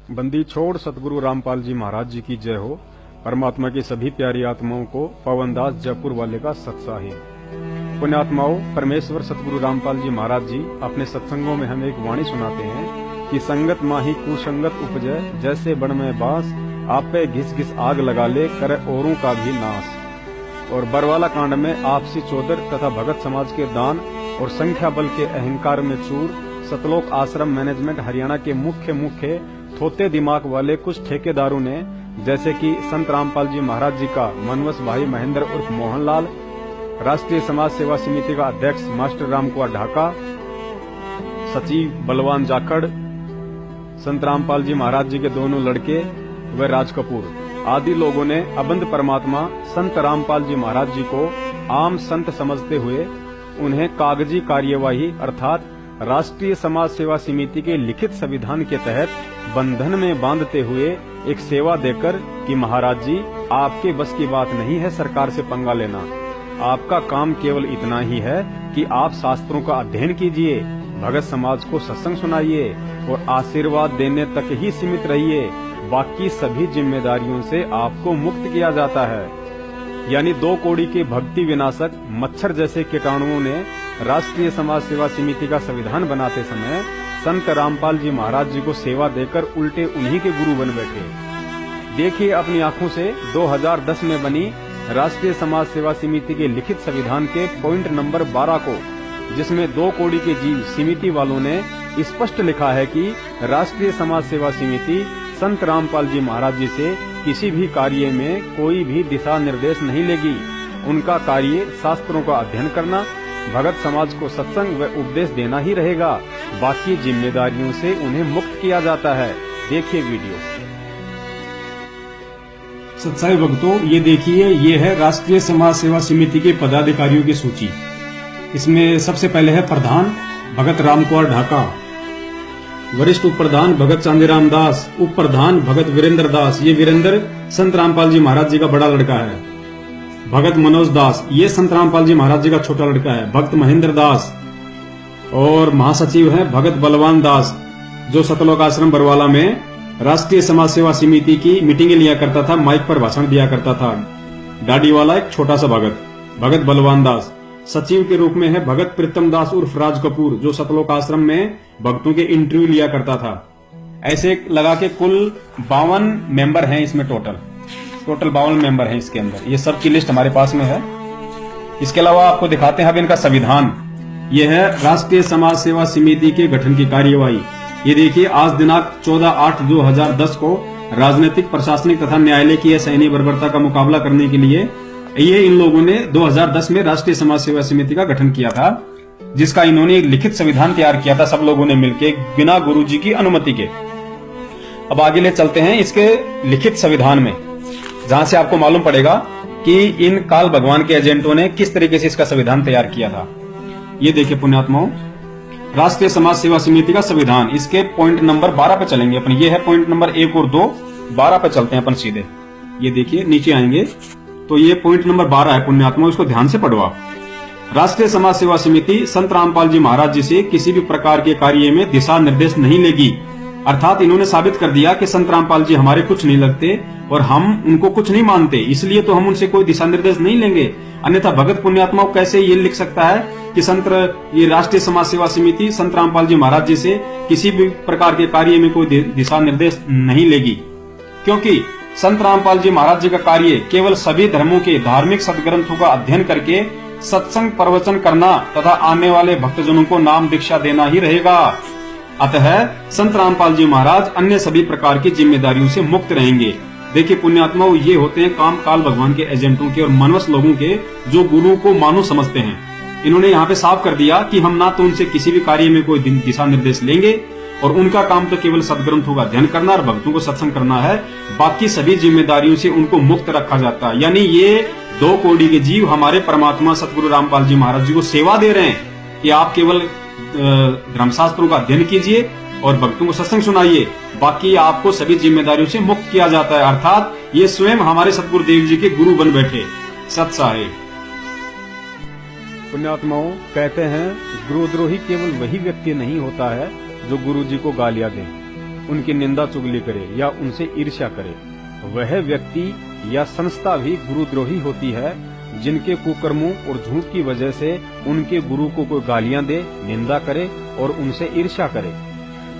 बंदी छोड़ सतगुरु रामपाल जी महाराज जी की जय हो। परमात्मा की सभी प्यारी आत्माओं को पवनदास जयपुर वाले का सत्साहिब। पुण्यात्माओं, परमेश्वर सतगुरु रामपाल जी महाराज जी अपने सत्संगों में हमें एक वाणी सुनाते हैं कि संगत माही कुसंगत उपजय, जैसे बण में बास, आपे घिस घिस आग लगा ले, करे औरों का भी नाश। और बरवाला कांड में आपसी चौधर तथा भगत समाज के दान और संख्या बल के अहंकार में चूर सतलोक आश्रम मैनेजमेंट हरियाणा के मुख्य थोते दिमाग वाले कुछ ठेकेदारों ने, जैसे कि संत रामपाल जी महाराज जी का मनवस भाई महेंद्र उर्फ मोहनलाल, राष्ट्रीय समाज सेवा समिति का अध्यक्ष मास्टर राम कुमार ढाका, सचिव बलवान जाखड़, संत रामपाल जी महाराज जी के दोनों लड़के व राज कपूर आदि लोगों ने अबंध परमात्मा संत रामपाल जी महाराज जी को आम संत समझते हुए उन्हें कागजी कार्यवाही अर्थात राष्ट्रीय समाज सेवा समिति के लिखित संविधान के तहत बंधन में बांधते हुए एक सेवा देकर कि महाराज जी, आपके बस की बात नहीं है सरकार से पंगा लेना। आपका काम केवल इतना ही है कि आप शास्त्रों का अध्ययन कीजिए, भगत समाज को सत्संग सुनाइए और आशीर्वाद देने तक ही सीमित रहिए। बाकी सभी जिम्मेदारियों से आपको मुक्त किया जाता है। यानी 2 कौड़ी के भक्ति विनाशक मच्छर जैसे कीटाणुओं ने राष्ट्रीय समाज सेवा समिति का संविधान बनाते समय संत रामपाल जी महाराज जी को सेवा देकर उल्टे उन्हीं के गुरु बन बैठे। देखिए अपनी आंखों से 2010 में बनी राष्ट्रीय समाज सेवा समिति के लिखित संविधान के पॉइंट नंबर 12 को, जिसमें 2 कौड़ी के जीव समिति वालों ने स्पष्ट लिखा है कि राष्ट्रीय समाज सेवा समिति संत रामपाल जी महाराज जी से किसी भी कार्य में कोई भी दिशा निर्देश नहीं लेगी। उनका कार्य शास्त्रों का अध्ययन करना, भगत समाज को सत्संग व उपदेश देना ही रहेगा। बाकी जिम्मेदारियों से उन्हें मुक्त किया जाता है। देखिए वीडियो। सत्साई भक्तों, ये देखिए, ये है राष्ट्रीय समाज सेवा समिति के पदाधिकारियों की सूची। इसमें सबसे पहले है प्रधान भगत राम कुमार ढाका, वरिष्ठ उप प्रधान भगत चांदीराम दास, उप प्रधान भगत वीरेंद्र दास, ये वीरेंद्र संत रामपाल जी महाराज जी का बड़ा लड़का है। भगत मनोज दास, ये संत रामपाल जी महाराज जी का छोटा लड़का है। भक्त महेंद्र दास, और महासचिव है भगत बलवान दास, जो सतलोक आश्रम बरवाला में राष्ट्रीय समाज सेवा समिति की मीटिंगें लिया करता था, माइक पर भाषण दिया करता था। दाढ़ी वाला एक छोटा सा भगत बलवान दास। सचिव के रूप में है भगत प्रीतम दास उर्फ राज कपूर, जो सतलोक आश्रम में भक्तों के इंटरव्यू लिया करता था। ऐसे लगा के कुल 52 मेंबर हैं इसमें, टोटल 52 मेंबर हैं इसके अंदर। ये सब की लिस्ट हमारे पास में है। इसके अलावा आपको दिखाते हैं अब इनका संविधान। ये है राष्ट्रीय समाज सेवा समिति के गठन की कार्यवाही। ये देखिए, आज दिनांक 14/8/2010 को राजनीतिक, प्रशासनिक तथा न्यायालय की सैन्य बर्बरता का मुकाबला करने के लिए ये इन लोगों ने 2010 में राष्ट्रीय समाज सेवा समिति का गठन किया था, जिसका इन्होंने एक लिखित संविधान तैयार किया था सब लोगों ने मिलकर, बिना गुरुजी की अनुमति के। अब आगे ले चलते हैं इसके लिखित संविधान में, जहां से आपको मालूम पड़ेगा कि इन काल भगवान के एजेंटों ने किस तरीके से इसका संविधान तैयार किया था। ये देखिए पुण्यात्माओं, राष्ट्रीय समाज सेवा समिति का संविधान, इसके पॉइंट नंबर 12 पे चलेंगे अपन। ये है पॉइंट नंबर 1 और 2, 12 पे चलते हैं अपन सीधे। ये देखिए नीचे आएंगे तो ये पॉइंट नंबर 12 है पुण्यात्माओं, इसको ध्यान से पढ़वा। राष्ट्रीय समाज सेवा समिति संत रामपाल जी महाराज जी से किसी भी प्रकार के कार्य में दिशा निर्देश नहीं लेगी। अर्थात इन्होंने साबित कर दिया कि संत रामपाल जी हमारे कुछ नहीं लगते और हम उनको कुछ नहीं मानते, इसलिए तो हम उनसे कोई दिशा निर्देश नहीं लेंगे। अन्यथा भगत पुण्यात्माओं कैसे ये लिख सकता है कि ये राष्ट्रीय समाज सेवा समिति संत रामपाल जी महाराज जी से किसी भी प्रकार के कार्य में कोई दिशा निर्देश नहीं लेगी, क्योंकि संत रामपाल जी महाराज जी का कार्य केवल सभी धर्मों के धार्मिक सदग्रंथों का अध्ययन करके सत्संग प्रवचन करना तथा आने वाले भक्तजनों को नाम दीक्षा देना ही रहेगा। अतः संत रामपाल जी महाराज अन्य सभी प्रकार की जिम्मेदारियों से मुक्त रहेंगे। देखिए पुण्यात्माओं, ये होते हैं काम काल भगवान के एजेंटों के और मनवस लोगों के, जो गुरु को मानो समझते हैं। इन्होंने यहाँ पे साफ कर दिया कि हम ना तो उनसे किसी भी कार्य में कोई दिशा निर्देश लेंगे, और उनका काम तो केवल सदग्रंथों का अध्ययन करना और भक्तों को सत्संग करना है। बाकी सभी जिम्मेदारियों से उनको मुक्त रखा जाता है। यानी ये 2 कौड़ी के जीव हमारे परमात्मा सतगुरु रामपाल जी महाराज जी को सेवा दे रहे हैं कि आप केवल धर्मशास्त्रों का अध्ययन कीजिए और भक्तों को सत्संग सुनाइए, बाकी आपको सभी जिम्मेदारियों से मुक्त किया जाता है। अर्थात ये स्वयं हमारे सतगुरुदेव जी के गुरु बन बैठे। सत साहिब। पुण्यात्माओं, कहते हैं गुरुद्रोही केवल वही व्यक्ति नहीं होता है जो गुरु जी को गालियां दे, उनकी निंदा चुगली करे या उनसे ईर्ष्या करे, वह व्यक्ति या संस्था भी गुरुद्रोही होती है जिनके कुकर्मों और झूठ की वजह से उनके गुरु को कोई गालियां दे, निंदा करे और उनसे ईर्ष्या करे।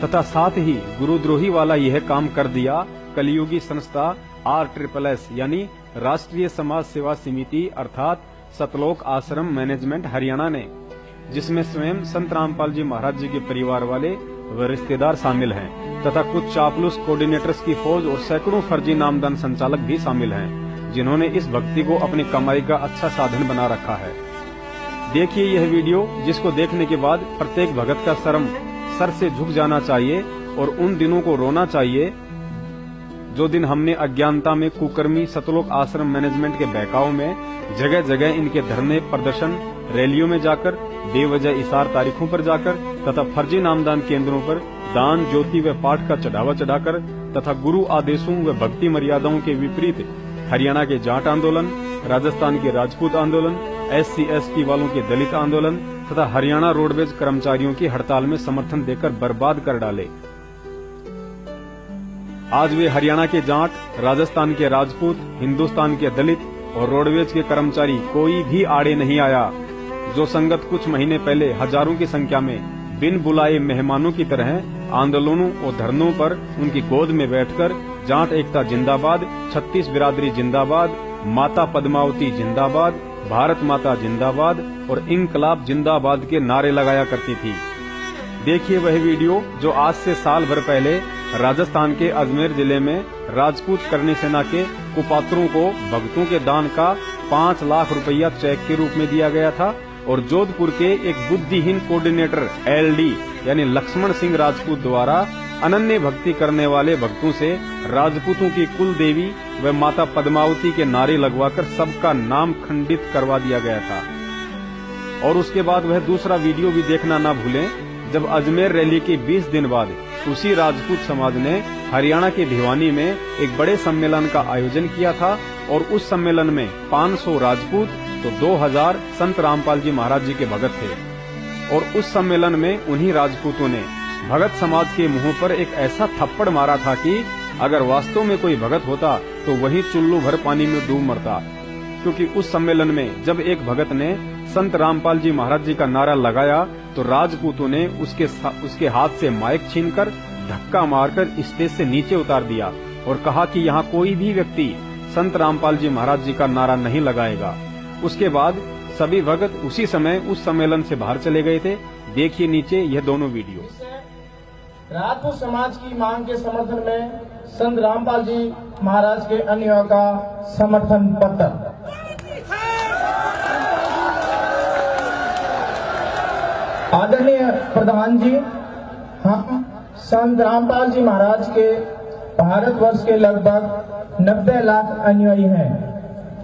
तथा साथ ही गुरुद्रोही वाला यह काम कर दिया कलियुगी संस्था RSSS यानी राष्ट्रीय समाज सेवा समिति अर्थात सतलोक आश्रम मैनेजमेंट हरियाणा ने, जिसमें स्वयं संत रामपाल जी महाराज जी के परिवार वाले व रिश्तेदार शामिल हैं तथा कुछ चापलूस कोऑर्डिनेटर्स की फौज और सैकड़ों फर्जी नामदान संचालक भी शामिल हैं, जिन्होंने इस भक्ति को अपनी कमाई का अच्छा साधन बना रखा है। देखिए यह वीडियो, जिसको देखने के बाद प्रत्येक भगत का सर से झुक जाना चाहिए और उन दिनों को रोना चाहिए जो दिन हमने अज्ञानता में कुकर्मी सतलोक आश्रम मैनेजमेंट के बहकाव में जगह जगह इनके धरने, प्रदर्शन, रैलियों में जाकर, बेवजह इशार तारीखों पर जाकर तथा फर्जी नामदान केंद्रों पर दान, ज्योति व पाठ का चढ़ावा चढ़ाकर तथा गुरु आदेशों व भक्ति मर्यादाओं के विपरीत हरियाणा के जाट आंदोलन, राजस्थान के राजपूत आंदोलन, SC/ST वालों के दलित आंदोलन तथा हरियाणा रोडवेज कर्मचारियों की हड़ताल में समर्थन देकर बर्बाद कर डाले। आज वे हरियाणा के जाट, राजस्थान के राजपूत, हिंदुस्तान के दलित और रोडवेज के कर्मचारी कोई भी आड़े नहीं आया। जो संगत कुछ महीने पहले हजारों की संख्या में बिन बुलाए मेहमानों की तरह आंदोलनों और धरनों पर उनकी गोद में बैठकर जाट एकता जिंदाबाद, 36 बिरादरी जिंदाबाद, माता पद्मावती जिंदाबाद, भारत माता जिंदाबाद और इंकलाब जिंदाबाद के नारे लगाया करती थी। देखिए वह वीडियो जो आज से साल भर पहले राजस्थान के अजमेर जिले में राजपूत करनी सेना के कुपात्रों को भक्तों के दान का 5 लाख रुपया चेक के रूप में दिया गया था और जोधपुर के एक बुद्धिहीन कोऑर्डिनेटर LD यानी लक्ष्मण सिंह राजपूत द्वारा अनन्य भक्ति करने वाले भक्तों से राजपूतों की कुल देवी व माता पद्मावती के नारे लगवाकर सबका नाम खंडित करवा दिया गया था। और उसके बाद वह दूसरा वीडियो भी देखना ना भूलें, जब अजमेर रैली के 20 दिन बाद उसी राजपूत समाज ने हरियाणा के भिवानी में एक बड़े सम्मेलन का आयोजन किया था और उस सम्मेलन में 500 राजपूत तो 2000 संत रामपाल जी महाराज जी के भगत थे। और उस सम्मेलन में उन्हीं राजपूतों ने भगत समाज के मुंह पर एक ऐसा थप्पड़ मारा था कि अगर वास्तव में कोई भगत होता तो वही चुल्लू भर पानी में डूब मरता। क्योंकि उस सम्मेलन में जब एक भगत ने संत रामपाल जी महाराज जी का नारा लगाया तो राजपूतों ने उसके हाथ से माइक छीनकर धक्का मारकर स्टेज से नीचे उतार दिया और कहा कि यहाँ कोई भी व्यक्ति संत रामपाल जी महाराज जी का नारा नहीं लगाएगा। उसके बाद सभी भगत उसी समय उस सम्मेलन से बाहर चले गए थे। देखिए नीचे यह दोनों वीडियो। राजपूत समाज की मांग के समर्थन में संत रामपाल जी महाराज के अनुयायियों का समर्थन पत्र। आदरणीय प्रधान जी, हम संत रामपाल जी महाराज के भारतवर्ष के लगभग 90 लाख अनुयायी हैं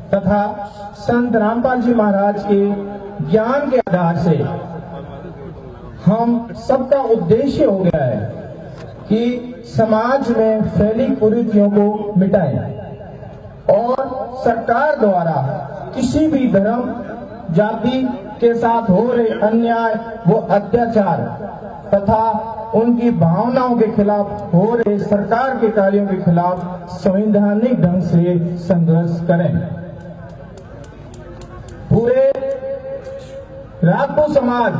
तथा संत रामपाल जी महाराज के ज्ञान के आधार से हम सबका उद्देश्य हो गया है कि समाज में फैली कुरीतियों को मिटाएं और सरकार द्वारा किसी भी धर्म, जाति के साथ हो रहे अन्याय वो अत्याचार तथा उनकी भावनाओं के खिलाफ हो रहे सरकार के कार्यों के खिलाफ संवैधानिक ढंग से संघर्ष करें। पूरे राजपूत समाज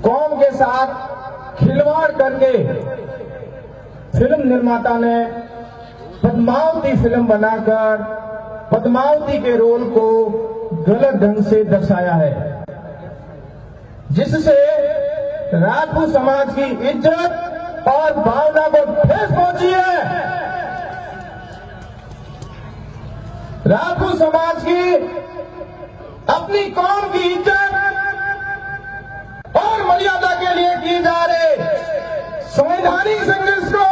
कौम के साथ खिलवाड़ करके फिल्म निर्माता ने पद्मावती फिल्म बनाकर पद्मावती के रोल को गलत ढंग से दर्शाया है, जिससे राजपूत समाज की इज्जत और भावना को ठेस पहुंची है। राजपूत समाज की अपनी कौम की इज्जत और मर्यादा के लिए किए जा रहे संवैधानिक संघर्ष को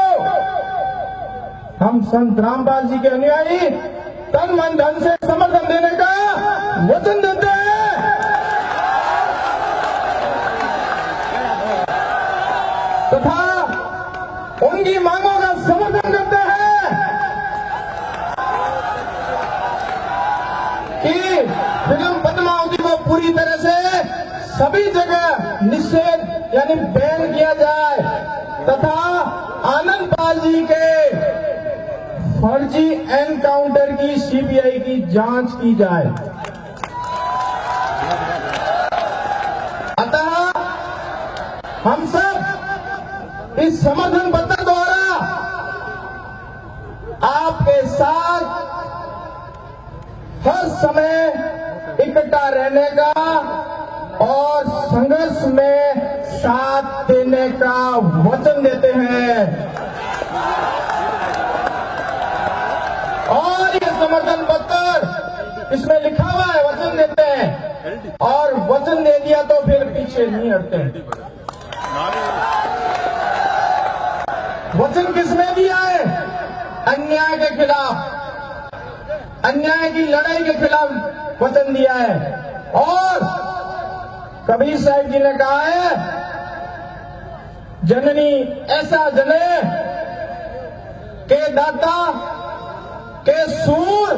हम संत रामपाल जी के अनुयायी तन मन धन से समर्थन देने का वचन देते हैं तथा उनकी मांगों का समर्थन करते हैं कि फिल्म पद्मावती को पूरी तरह से सभी जगह निषेध यानी बैन किया जाए तथा आनंद पाल जी के फर्जी एनकाउंटर की सीबीआई की जांच की जाए। अतः हम सब इस समर्थन पत्र द्वारा आपके साथ हर समय इकट्ठा रहने का और संघर्ष में साथ देने का वचन देते हैं। और ये समर्थन पत्र इसमें लिखा हुआ है वचन देते हैं, और वचन दे दिया तो फिर पीछे नहीं हटते हैं। वचन किसने दिया है? अन्याय के खिलाफ, अन्याय की लड़ाई के खिलाफ वचन दिया है। और कबीर साहिब जी ने कहा है, जननी ऐसा जने के दाता के सूर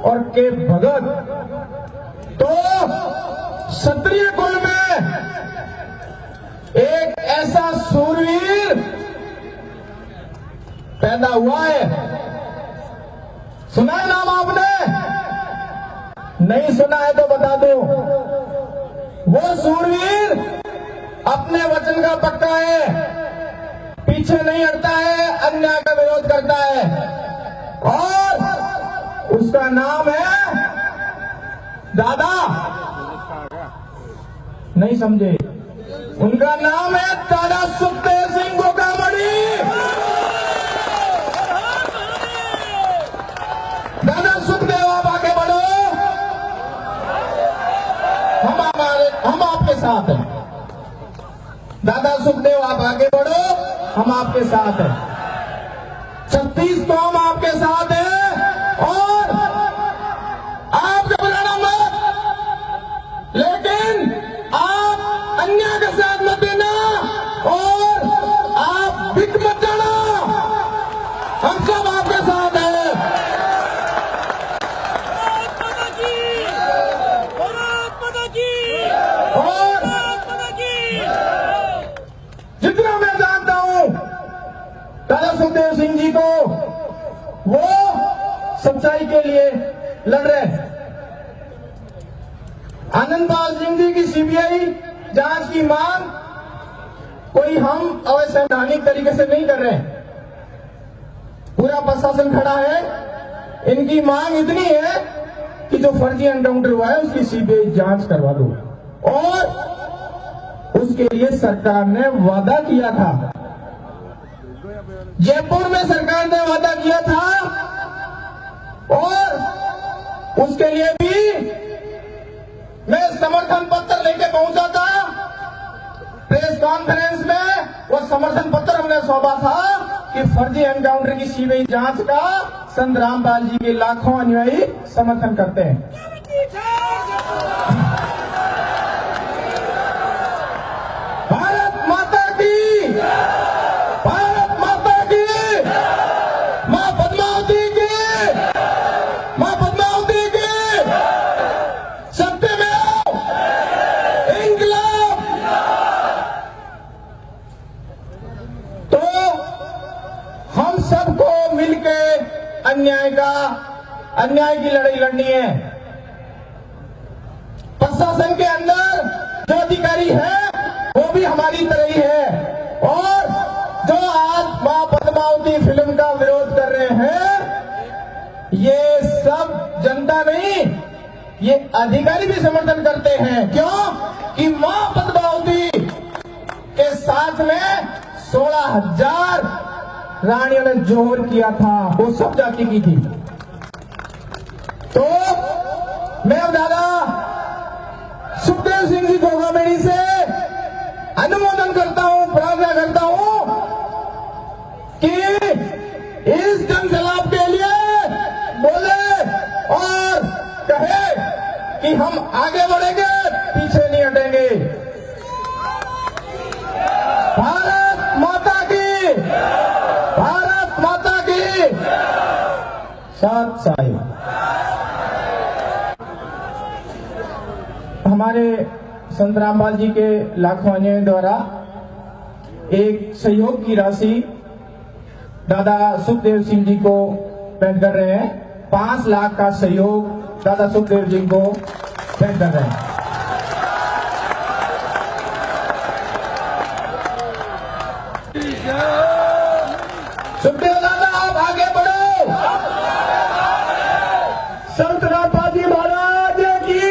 और के भगत। तो क्षत्रिय कुल में एक ऐसा सूरवीर पैदा हुआ है। सुना है नाम आपने? नहीं सुना है तो बता दो। वो सूरवीर अपने वचन का पक्का है, पीछे नहीं हटता है, अन्याय का विरोध करता है, और उसका नाम है दादा। नहीं समझे? उनका नाम है दादा सुखदेव सिंह गोगामणि। दादा सुखदेव, आप आगे बढ़ो, हम आपके साथ हैं। दादा सुखदेव, आप आगे बढ़ो, हम आपके साथ हैं। 36 कौम आपके साथ है, और आप घबराना मत, लेकिन आप अन्याय के साथ मत देना, और आप बिक मत जाना। हम सब आपके साथ हैं। और जितना मैं जानता हूं दादा सुखदेव सिंह जी को, वो सच्चाई के लिए लड़ रहे हैं। आनंद पाल सिंह जी की सीबीआई जांच की मांग कोई हम अवैधानिक तरीके से नहीं कर रहे हैं। पूरा प्रशासन खड़ा है। इनकी मांग इतनी है कि जो फर्जी एनकाउंटर हुआ है उसकी सीबीआई जांच करवा दो। और उसके लिए सरकार ने वादा किया था, जयपुर में सरकार ने वादा किया था, और उसके लिए भी मैं समर्थन पत्र लेके पहुंचा था। प्रेस कॉन्फ्रेंस में वो समर्थन पत्र हमने सौंपा था कि फर्जी एनकाउंटर की सीबीआई जांच का संत रामपाल जी के लाखों अनुयायी समर्थन करते हैं। भारत माता की, भारत माता की, मां पद्मावती की, मां पद्मावती की, सत्य में आओ, इंकलाब। तो हम सबको मिलके अन्याय की लड़ाई लड़नी है। प्रशासन के अंदर जो अधिकारी है वो भी हमारी तरह ही है, और जो आज मां पद्मावती फिल्म का विरोध कर रहे हैं, ये सब जनता नहीं, ये अधिकारी भी समर्थन करते हैं। क्यों? कि मां पद्मावती के साथ में 16,000 रानियों ने जोहर किया था, वो सब जाति की थी। तो मैं दादा सुखदेव सिंह जी गोगामणि से अनुमोदन करता हूं, प्रार्थना करता हूं कि इस जनसलाप के लिए बोले और कहे कि हम आगे बढ़ेंगे, पीछे नहीं हटेंगे। भारत माता की, भारत माता की। साथ साहिब हमारे संत रामपाल जी के लाखों अनुयायियों द्वारा एक सहयोग की राशि दादा सुखदेव सिंह जी को भेंट कर रहे हैं। 5 लाख का सहयोग दादा सुखदेव जी को भेंट कर रहे हैं। सुखदेव दादा आप आगे बढ़ो। संत रामपाल जी महाराज की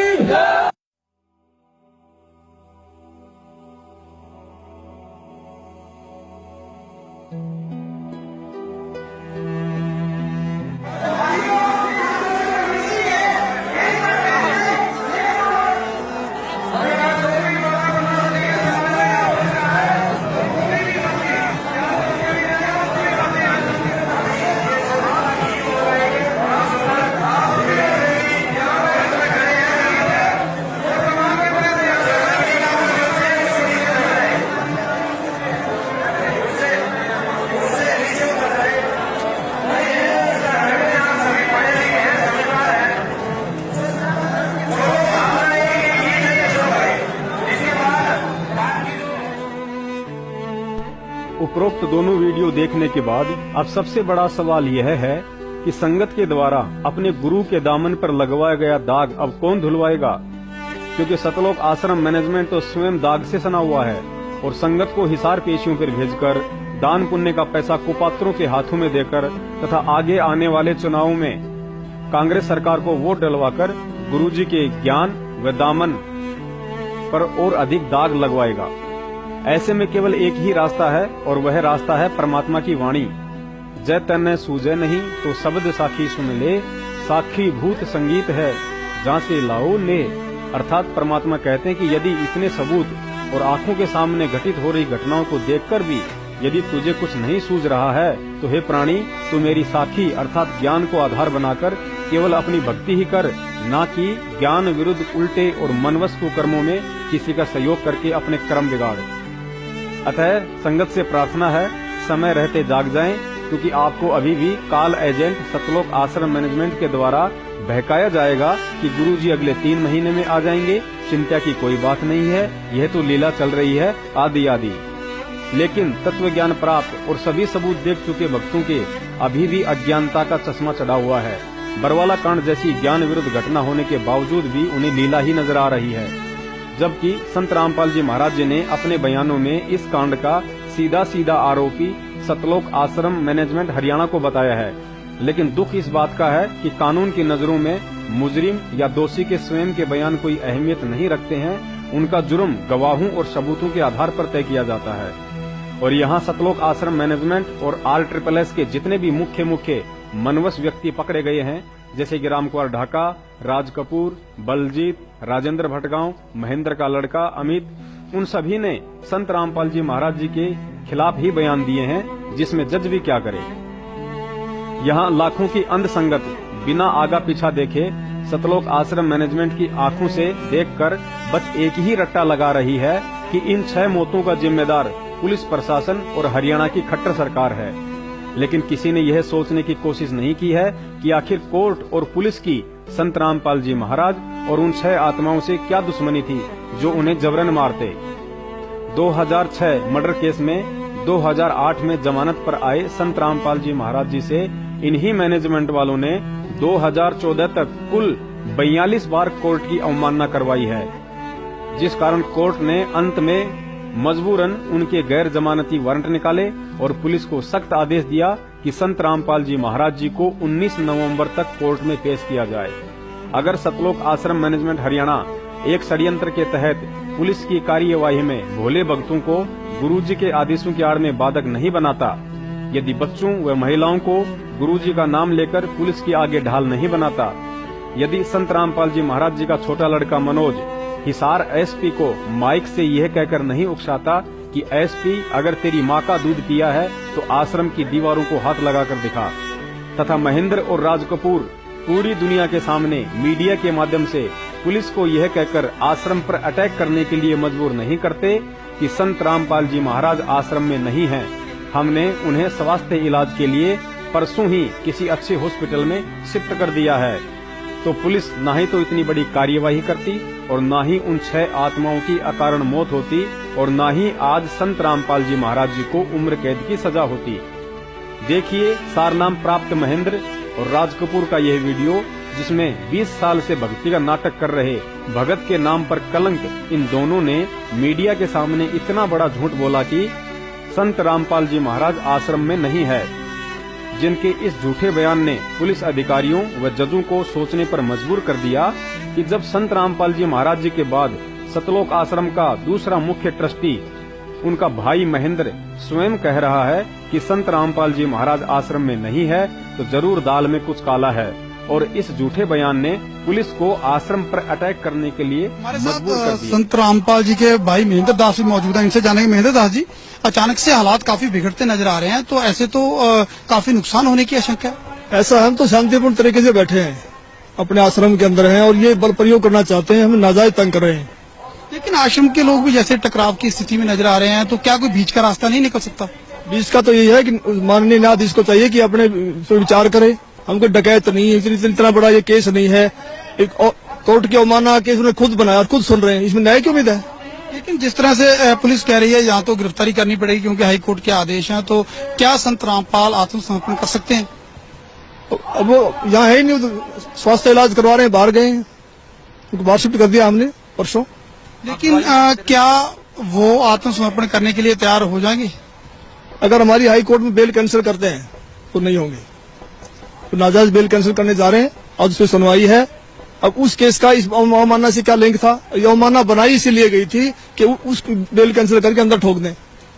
उपरोक्त दोनों वीडियो देखने के बाद अब सबसे बड़ा सवाल यह है कि संगत के द्वारा अपने गुरु के दामन पर लगवाया गया दाग अब कौन धुलवाएगा, क्योंकि सतलोक आश्रम मैनेजमेंट तो स्वयं दाग से सना हुआ है और संगत को हिसार पेशियों पर भेजकर दान पुण्य का पैसा कुपात्रों के हाथों में देकर तथा आगे आने वाले चुनावों में कांग्रेस सरकार को वोट डलवाकर गुरुजी के ज्ञान व दामन पर और अधिक दाग लगवाएगा। ऐसे में केवल एक ही रास्ता है और वह रास्ता है परमात्मा की वाणी। जय तन्ने सूझे नहीं तो शब्द साखी सुन ले, साखी भूत संगीत है जहाँ से लाओ ले। अर्थात परमात्मा कहते हैं कि यदि इतने सबूत और आंखों के सामने घटित हो रही घटनाओं को देखकर भी यदि तुझे कुछ नहीं सूझ रहा है तो हे प्राणी, तू मेरी साखी अर्थात ज्ञान को आधार बनाकर केवल अपनी भक्ति ही कर, ना कि ज्ञान विरुद्ध उल्टे और मनवश कुकर्मों में किसी का सहयोग करके अपने कर्म बिगाड़। अतः संगत से प्रार्थना है, समय रहते जाग जाएं, क्योंकि आपको अभी भी काल एजेंट सतलोक आश्रम मैनेजमेंट के द्वारा बहकाया जाएगा कि गुरुजी अगले 3 महीने में आ जाएंगे, चिंता की कोई बात नहीं है, यह तो लीला चल रही है आदि आदि। लेकिन तत्व ज्ञान प्राप्त और सभी सबूत देख चुके भक्तों के अभी भी अज्ञानता का चश्मा चढ़ा हुआ है। बरवाला कांड जैसी ज्ञान विरुद्ध घटना होने के बावजूद भी उन्हें लीला ही नजर आ रही है, जबकि संत रामपाल जी महाराज जी ने अपने बयानों में इस कांड का सीधा सीधा आरोपी सतलोक आश्रम मैनेजमेंट हरियाणा को बताया है। लेकिन दुख इस बात का है कि कानून की नजरों में मुजरिम या दोषी के स्वयं के बयान कोई अहमियत नहीं रखते हैं, उनका जुर्म गवाहों और सबूतों के आधार पर तय किया जाता है। और यहाँ सतलोक आश्रम मैनेजमेंट और RSSS के जितने भी मुख्य मनवश व्यक्ति पकड़े गए हैं, जैसे कि रामकुमार ढाका, राज कपूर, बलजीत, राजेंद्र भटगांव, महेंद्र का लड़का अमित, उन सभी ने संत रामपाल जी महाराज जी के खिलाफ ही बयान दिए हैं, जिसमें जज भी क्या करे। यहाँ लाखों की अंध संगत बिना आगा पीछा देखे सतलोक आश्रम मैनेजमेंट की आंखों से देखकर बस एक ही रट्टा लगा रही है कि इन 6 मौतों का जिम्मेदार पुलिस प्रशासन और हरियाणा की खट्टर सरकार है। लेकिन किसी ने यह सोचने की कोशिश नहीं की है कि आखिर कोर्ट और पुलिस की संत रामपाल जी महाराज और उन 6 आत्माओं से क्या दुश्मनी थी जो उन्हें जबरन मारते। 2006 मर्डर केस में 2008 में जमानत पर आए संत रामपाल जी महाराज जी से इन्हीं मैनेजमेंट वालों ने 2014 तक कुल 42 बार कोर्ट की अवमानना करवाई है, जिस कारण कोर्ट ने अंत में मजबूरन उनके गैर जमानती वारंट निकाले और पुलिस को सख्त आदेश दिया कि संत रामपाल जी महाराज जी को 19 नवंबर तक कोर्ट में पेश किया जाए। अगर सतलोक आश्रम मैनेजमेंट हरियाणा एक षड्यंत्र के तहत पुलिस की कार्यवाही में भोले भक्तों को गुरुजी के आदेशों की आड़ में बाधक नहीं बनाता, यदि बच्चों व महिलाओं को गुरुजी का नाम लेकर पुलिस के आगे ढाल नहीं बनाता, यदि संत रामपाल जी महाराज जी का छोटा लड़का मनोज हिसार एसपी को माइक से यह कहकर नहीं उकसाता कि एसपी अगर तेरी माँ का दूध पिया है तो आश्रम की दीवारों को हाथ लगाकर दिखा, तथा महेंद्र और राज कपूर पूरी दुनिया के सामने मीडिया के माध्यम से पुलिस को यह कहकर आश्रम पर अटैक करने के लिए मजबूर नहीं करते कि संत रामपाल जी महाराज आश्रम में नहीं हैं, हमने उन्हें स्वास्थ्य इलाज के लिए परसों ही किसी अच्छे हॉस्पिटल में शिफ्ट कर दिया है, तो पुलिस न ही तो इतनी बड़ी कार्यवाही करती और न ही उन 6 आत्माओं की अकारण मौत होती और न ही आज संत रामपाल जी महाराज जी को उम्र कैद की सजा होती। देखिए सारनाम प्राप्त महेंद्र और राज कपूर का यह वीडियो, जिसमें 20 साल से भक्ति का नाटक कर रहे भगत के नाम पर कलंक इन दोनों ने मीडिया के सामने इतना बड़ा झूठ बोला कि संत रामपाल जी महाराज आश्रम में नहीं है, जिनके इस झूठे बयान ने पुलिस अधिकारियों व जजों को सोचने पर मजबूर कर दिया कि जब संत रामपाल जी महाराज जी के बाद सतलोक आश्रम का दूसरा मुख्य ट्रस्टी उनका भाई महेंद्र स्वयं कह रहा है कि संत रामपाल जी महाराज आश्रम में नहीं है, तो जरूर दाल में कुछ काला है। और इस झूठे बयान ने पुलिस को आश्रम पर अटैक करने के लिए मजबूर कर दिया। संत रामपाल जी के भाई महेंद्र दास भी मौजूद हैं। इनसे जानेंगे, महेंद्र दास जी, अचानक से हालात काफी बिगड़ते नजर आ रहे हैं, तो ऐसे तो काफी नुकसान होने की आशंका है। ऐसा हम तो शांतिपूर्ण तरीके से बैठे हैं, अपने आश्रम के अंदर हैं और ये बल प्रयोग करना चाहते हैं, हमें नाजायज तंग कर रहे हैं। लेकिन आश्रम के लोग भी जैसे टकराव की स्थिति में नजर आ रहे हैं, तो क्या कोई बीच का रास्ता नहीं निकल सकता? बीच का तो यही है कि माननीय न्यायाधीश को चाहिए कि अपने पे विचार करे। हमको डकैत नहीं है, इतना बड़ा ये केस नहीं है, एक कोर्ट की अवमानना केस उन्होंने खुद बनाया और खुद सुन रहे हैं, इसमें न्याय की उम्मीद है। लेकिन जिस तरह से पुलिस कह रही है यहाँ तो गिरफ्तारी करनी पड़ेगी क्योंकि हाईकोर्ट के आदेश हैं, तो क्या संत रामपाल आत्मसमर्पण कर सकते हैं? अब वो यहाँ है ही नहीं, स्वास्थ्य इलाज करवा रहे हैं, बाहर गए हैं, उनको बाहर शिफ्ट कर दिया हमने परसों। लेकिन क्या वो आत्मसमर्पण करने के लिए तैयार हो जाएंगे? अगर हमारी हाई कोर्ट में बेल कैंसिल करते हैं तो नहीं होंगे, तो नाजायज बेल कैंसिल करने जा रहे हैं। आज उस पर सुनवाई है। अब उस केस का इस अवमानना से क्या लिंक था? ये अवमानना बनाई इसीलिए गई थी कि उस बेल कैंसिल करके अंदर ठोक दें।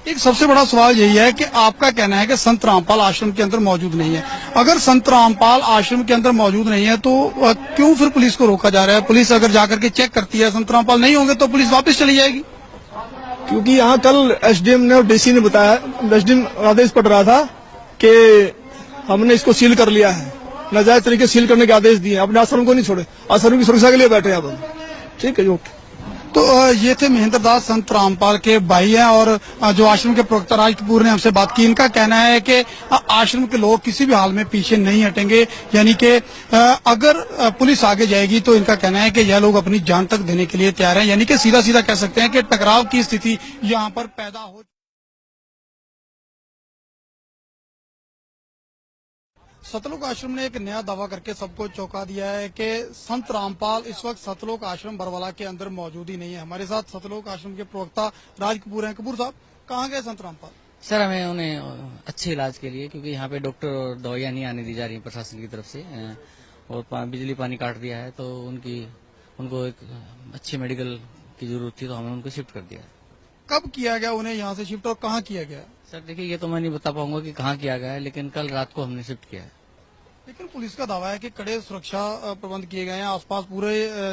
एक सबसे बड़ा सवाल यही है कि आपका कहना है कि संत रामपाल आश्रम के अंदर मौजूद नहीं है। अगर संत रामपाल आश्रम के अंदर मौजूद नहीं है तो क्यों फिर पुलिस को रोका जा रहा है? पुलिस अगर जाकर के चेक करती है संत रामपाल नहीं होंगे तो पुलिस वापस चली जाएगी। क्योंकि यहाँ कल एसडीएम ने और डीसी ने बताया, एसडीएम आदेश पड़ रहा था कि हमने इसको सील कर लिया है, नाजायज तरीके से सील करने के आदेश दिए, अपने आश्रम को नहीं छोड़े, आश्रम की सुरक्षा के लिए बैठे हैं अब। ठीक है जी, ओके। तो ये थे महेंद्र दास, संत रामपाल के भाई हैं और जो आश्रम के प्रवक्ता राज कपूर ने हमसे बात की। इनका कहना है कि आश्रम के लोग किसी भी हाल में पीछे नहीं हटेंगे, यानी कि अगर पुलिस आगे जाएगी तो इनका कहना है कि यह लोग अपनी जान तक देने के लिए तैयार हैं, यानी कि सीधा सीधा कह सकते हैं कि टकराव की स्थिति यहाँ पर पैदा हो। सतलोक आश्रम ने एक नया दावा करके सबको चौंका दिया है कि संत रामपाल इस वक्त सतलोक आश्रम बरवाला के अंदर मौजूद ही नहीं है। हमारे साथ सतलोक आश्रम के प्रवक्ता राज कपूर हैं। कपूर साहब, कहाँ गए संत रामपाल? सर, हमें उन्हें अच्छे इलाज के लिए, क्योंकि यहाँ पे डॉक्टर और दवाइयाँ नहीं आने दी जा रही प्रशासन की तरफ से, और बिजली पानी काट दिया है, तो उनको एक अच्छे मेडिकल की जरूरत थी, तो हमने उनको शिफ्ट कर दिया। कब किया गया उन्हें यहाँ से शिफ्ट और कहाँ किया गया? सर देखिए, ये तो मैं नहीं बता पाऊंगा कि कहाँ किया गया है, लेकिन कल रात को हमने शिफ्ट किया है। लेकिन पुलिस का दावा है कि कड़े सुरक्षा प्रबंध किए गए हैं, आसपास पूरे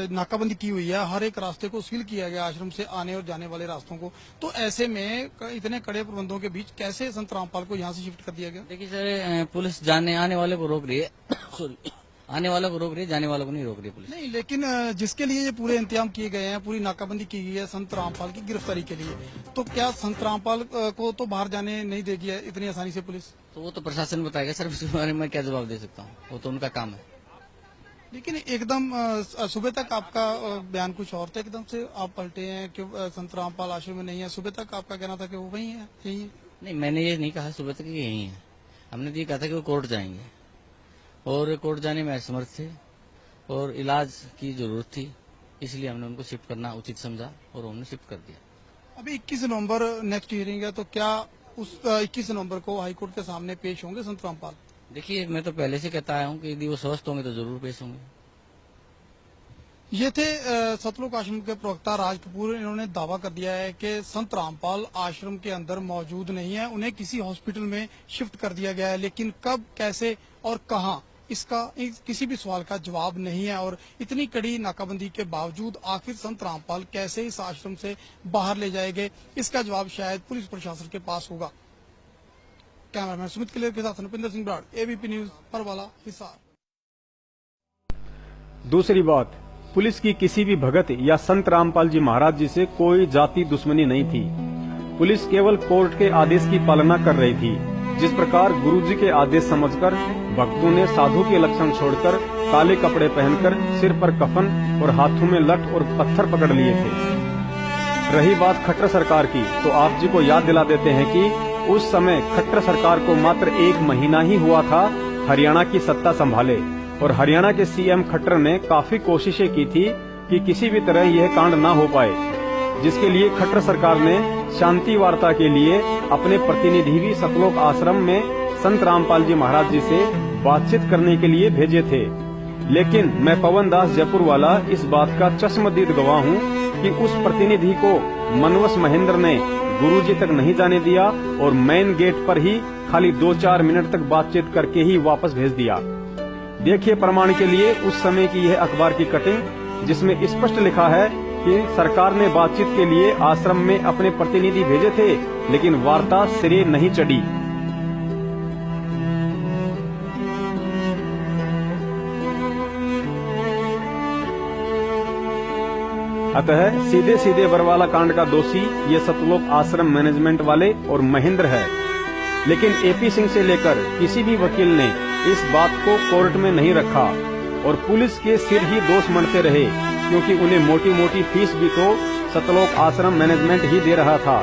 नाकाबंदी की हुई है, हर एक रास्ते को सील किया गया, आश्रम से आने और जाने वाले रास्तों को। तो ऐसे में इतने कड़े प्रबंधों के बीच कैसे संत रामपाल को यहाँ से शिफ्ट कर दिया गया? देखिए सर, पुलिस आने वाले को रोक रही है सॉरी, आने वालों को रोक रही है, जाने वालों को नहीं रोक रही पुलिस। नहीं, लेकिन जिसके लिए ये पूरे इंतजाम किए गए हैं, पूरी नाकाबंदी की गई है संत रामपाल की गिरफ्तारी के लिए, तो क्या संत रामपाल को तो बाहर जाने नहीं देगी इतनी आसानी से पुलिस? तो वो तो प्रशासन बताएगा सर, इसके बारे में क्या जवाब दे सकता हूँ, वो तो उनका काम है। लेकिन एकदम सुबह तक आपका बयान कुछ और था, एकदम से आप पलटे हैं कि संत रामपाल आश्रम में नहीं है। सुबह तक आपका कहना था कि वो वही है, यही है। नहीं, मैंने ये नहीं कहा सुबह तक यही है, हमने तो ये कहा था कि वो कोर्ट जाएंगे, और कोर्ट जाने में असमर्थ थे और इलाज की जरूरत थी, इसलिए हमने उनको शिफ्ट करना उचित समझा और हमने शिफ्ट कर दिया। अभी 21 नवंबर नेक्स्ट हियरिंग है, तो क्या उस 21 नवंबर को हाईकोर्ट के सामने पेश होंगे संत रामपाल? देखिए, मैं तो पहले से कहता आया हूँ कि यदि वो स्वस्थ होंगे तो जरूर पेश होंगे। ये थे सतलोक आश्रम के प्रवक्ता राज कपूर। इन्होंने दावा कर दिया है कि संत रामपाल आश्रम के अंदर मौजूद नहीं है, उन्हें किसी हॉस्पिटल में शिफ्ट कर दिया गया है, लेकिन कब, कैसे और कहां, इसका किसी भी सवाल का जवाब नहीं है। और इतनी कड़ी नाकाबंदी के बावजूद आखिर संत रामपाल कैसे इस आश्रम से बाहर ले जाएंगे, इसका जवाब शायद पुलिस प्रशासन के पास होगा। कैमरामैन सुमित क्लियर के साथ नृपिंदर सिंह ब्राड, एबीपी न्यूज, परवाला, हिसार। दूसरी बात, पुलिस की किसी भी भगत या संत रामपाल जी महाराज जी से कोई जाति दुश्मनी नहीं थी। पुलिस केवल कोर्ट के आदेश की पालना कर रही थी। जिस प्रकार गुरुजी के आदेश समझकर भक्तों ने साधु के लक्षण छोड़कर काले कपड़े पहनकर सिर पर कफन और हाथों में लठ और पत्थर पकड़ लिए थे। रही बात खट्टर सरकार की, तो आप जी को याद दिला देते हैं कि उस समय खट्टर सरकार को मात्र 1 महीना ही हुआ था हरियाणा की सत्ता संभाले, और हरियाणा के सीएम खट्टर ने काफी कोशिशें की थी कि किसी भी तरह यह कांड ना हो पाए, जिसके लिए खट्टर सरकार ने शांति वार्ता के लिए अपने प्रतिनिधि भी सतलोक आश्रम में संत रामपाल जी महाराज जी से बातचीत करने के लिए भेजे थे। लेकिन मैं पवन दास जयपुर वाला इस बात का चश्मदीद गवाह हूँ कि उस प्रतिनिधि को मनवस महेंद्र ने गुरुजी तक नहीं जाने दिया और मेन गेट पर ही खाली 2-4 मिनट तक बातचीत करके ही वापस भेज दिया। देखिए प्रमाण के लिए उस समय की यह अखबार की कटिंग, जिसमें स्पष्ट लिखा है कि सरकार ने बातचीत के लिए आश्रम में अपने प्रतिनिधि भेजे थे, लेकिन वार्ता सिरे नहीं चढ़ी। अतः सीधे सीधे बरवाला कांड का दोषी ये सतलोक आश्रम मैनेजमेंट वाले और महेंद्र है। लेकिन एपी सिंह से लेकर किसी भी वकील ने इस बात को कोर्ट में नहीं रखा और पुलिस के सिर ही दोष मढ़ते रहे, क्योंकि उन्हें मोटी मोटी फीस भी तो सतलोक आश्रम मैनेजमेंट ही दे रहा था।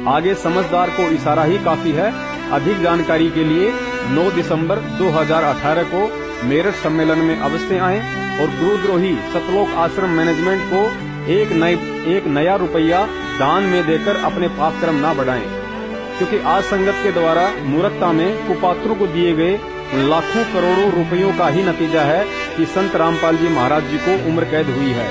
आगे समझदार को इशारा ही काफी है। अधिक जानकारी के लिए 9 दिसंबर 2018 को मेरठ सम्मेलन में अवश्य आएं और गुरुद्रोही सतलोक आश्रम मैनेजमेंट को एक नया रुपया दान में देकर अपने पापक्रम ना बढ़ाएं, क्योंकि आज संगत के द्वारा मूर्खता में कुपात्रों को दिए गए लाखों करोड़ों रुपयों का ही नतीजा है कि संत रामपाल जी महाराज जी को उम्र कैद हुई है।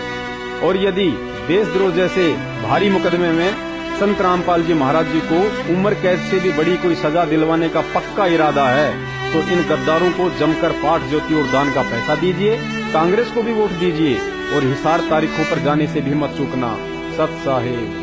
और यदि देशद्रोह जैसे भारी मुकदमे में संत रामपाल जी महाराज जी को उम्र कैद से भी बड़ी कोई सजा दिलवाने का पक्का इरादा है, तो इन गद्दारों को जमकर पाठ ज्योति और दान का पैसा दीजिए, कांग्रेस को भी वोट दीजिए और हिसार तारीखों पर जाने से भी मत चूकना। सत साहेब।